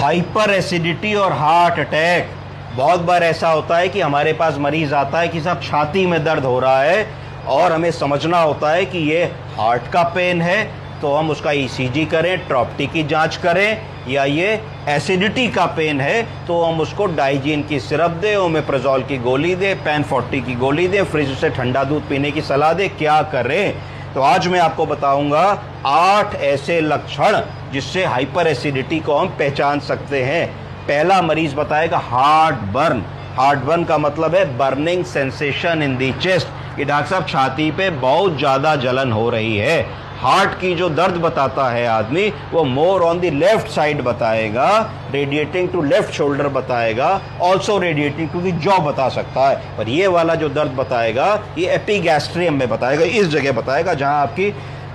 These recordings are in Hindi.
हाइपर एसिडिटी और हार्ट अटैक। बहुत बार ऐसा होता है कि हमारे पास मरीज आता है कि साहब छाती में दर्द हो रहा है और हमें समझना होता है कि ये हार्ट का पेन है, तो हम उसका ईसीजी करें, ट्रॉप्टी की जांच करें, या ये एसिडिटी का पेन है तो हम उसको डाइजीन की सिरप दें, ओमेप्राजोल की गोली दें, पैन-40 की गोली दें, फ्रिज से ठंडा दूध पीने की सलाह दें, क्या करें। तो आज मैं आपको बताऊंगा 8 ऐसे लक्षण जिससे हाइपर एसिडिटी को हम पहचान सकते हैं। पहला मरीज बताएगा हार्ट बर्न। हार्ट बर्न का मतलब है burning sensation in the chest, कि डॉक्टर साहब छाती पे बहुत ज़्यादा जलन हो रही है। हार्ट की जो दर्द बताता है आदमी वो more on the left side बताएगा, रेडिएटिंग टू लेफ्ट शोल्डर बताएगा, also radiating to the jaw बता सकता है। पर ये वाला जो दर्द बताएगा ये एपिगैस्ट्रियम में बताएगा, इस जगह बताएगा जहां आपकी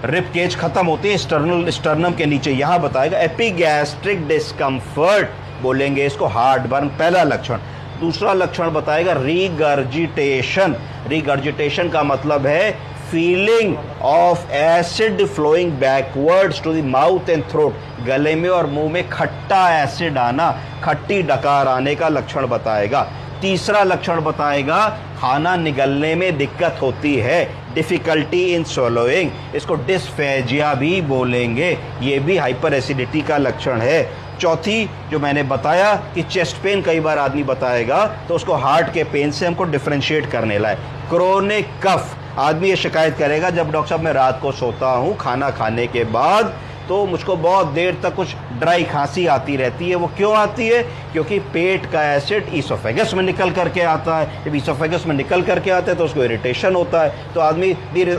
रिब केज खत्म होती है, स्टर्नम के नीचे, यहां बताएगा। एपिगैस्ट्रिक डिस्कम्फर्ट बोलेंगे इसको, हार्ट बर्न पहला लक्षण। दूसरा लक्षण बताएगा रीगर्जिटेशन। रीगर्जिटेशन का मतलब है feeling of acid flowing backwards to the mouth and throat, गले में और मुंह में खट्टा एसिड आना, खट्टी डकार आने का लक्षण बताएगा। तीसरा लक्षण बताएगा खाना निगलने में दिक्कत होती है, डिफिकल्टी इन स्वलोइंग, इसको डिस्फेजिया भी बोलेंगे, ये भी हाइपर एसिडिटी का लक्षण है। चौथी जो मैंने बताया कि चेस्ट पेन कई बार आदमी बताएगा तो उसको हार्ट के पेन से हमको डिफरेंशिएट करने लाए। क्रोनिक कफ, आदमी ये शिकायत करेगा जब डॉक्टर साहब मैं रात को सोता हूँ खाना खाने के बाद तो मुझको बहुत देर तक कुछ ड्राई खांसी आती रहती है। वो क्यों आती है? क्योंकि पेट का एसिड ईसोफेगस में निकल करके आता है। जब ईसोफेगस में निकल करके आता है तो उसको इरिटेशन होता है, तो आदमी धीरे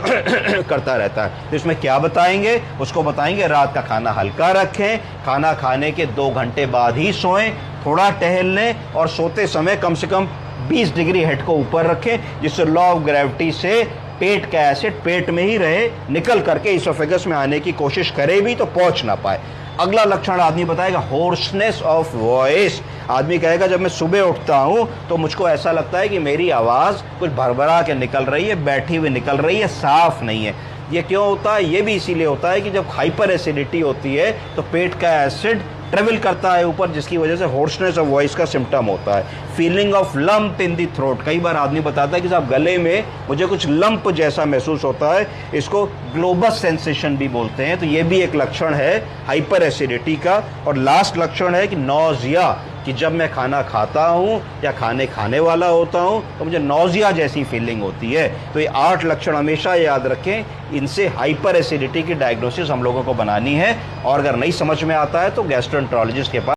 करता रहता है। तो इसमें क्या बताएंगे? उसको बताएंगे रात का खाना हल्का रखें, खाना खाने के 2 घंटे बाद ही सोएं, थोड़ा टहल लें और सोते समय कम से कम 20 डिग्री हेड को ऊपर रखें, जिससे लॉ ऑफ ग्रेविटी से पेट का एसिड पेट में ही रहे, निकल करके इसोफेगस में आने की कोशिश करे भी तो पहुंच ना पाए। अगला लक्षण आदमी बताएगा होर्सनेस ऑफ वॉइस। आदमी कहेगा जब मैं सुबह उठता हूं तो मुझको ऐसा लगता है कि मेरी आवाज़ कुछ भरभरा के निकल रही है, बैठी हुई निकल रही है, साफ नहीं है। ये क्यों होता है? ये भी इसीलिए होता है कि जब हाइपर एसिडिटी होती है तो पेट का एसिड ट्रेवल करता है ऊपर, जिसकी वजह से होर्सनेस ऑफ वॉइस का सिम्टम होता है। Feeling of lump in the throat, कई बार आदमी बताता है कि साहब गले में मुझे कुछ लंप जैसा महसूस होता है, इसको ग्लोबस सेंसेशन भी बोलते हैं। तो ये भी एक लक्षण है हाइपर एसिडिटी का। और लास्ट लक्षण है कि नौजिया, कि जब मैं खाना खाता हूँ या खाने वाला होता हूँ तो मुझे नौजिया जैसी फीलिंग होती है। तो ये 8 लक्षण हमेशा याद रखें, इनसे हाइपर एसिडिटी की डायग्नोसिस हम लोगों को बनानी है। और अगर नहीं समझ में आता है तो गैस्ट्रोएंटरोलॉजिस्ट के पास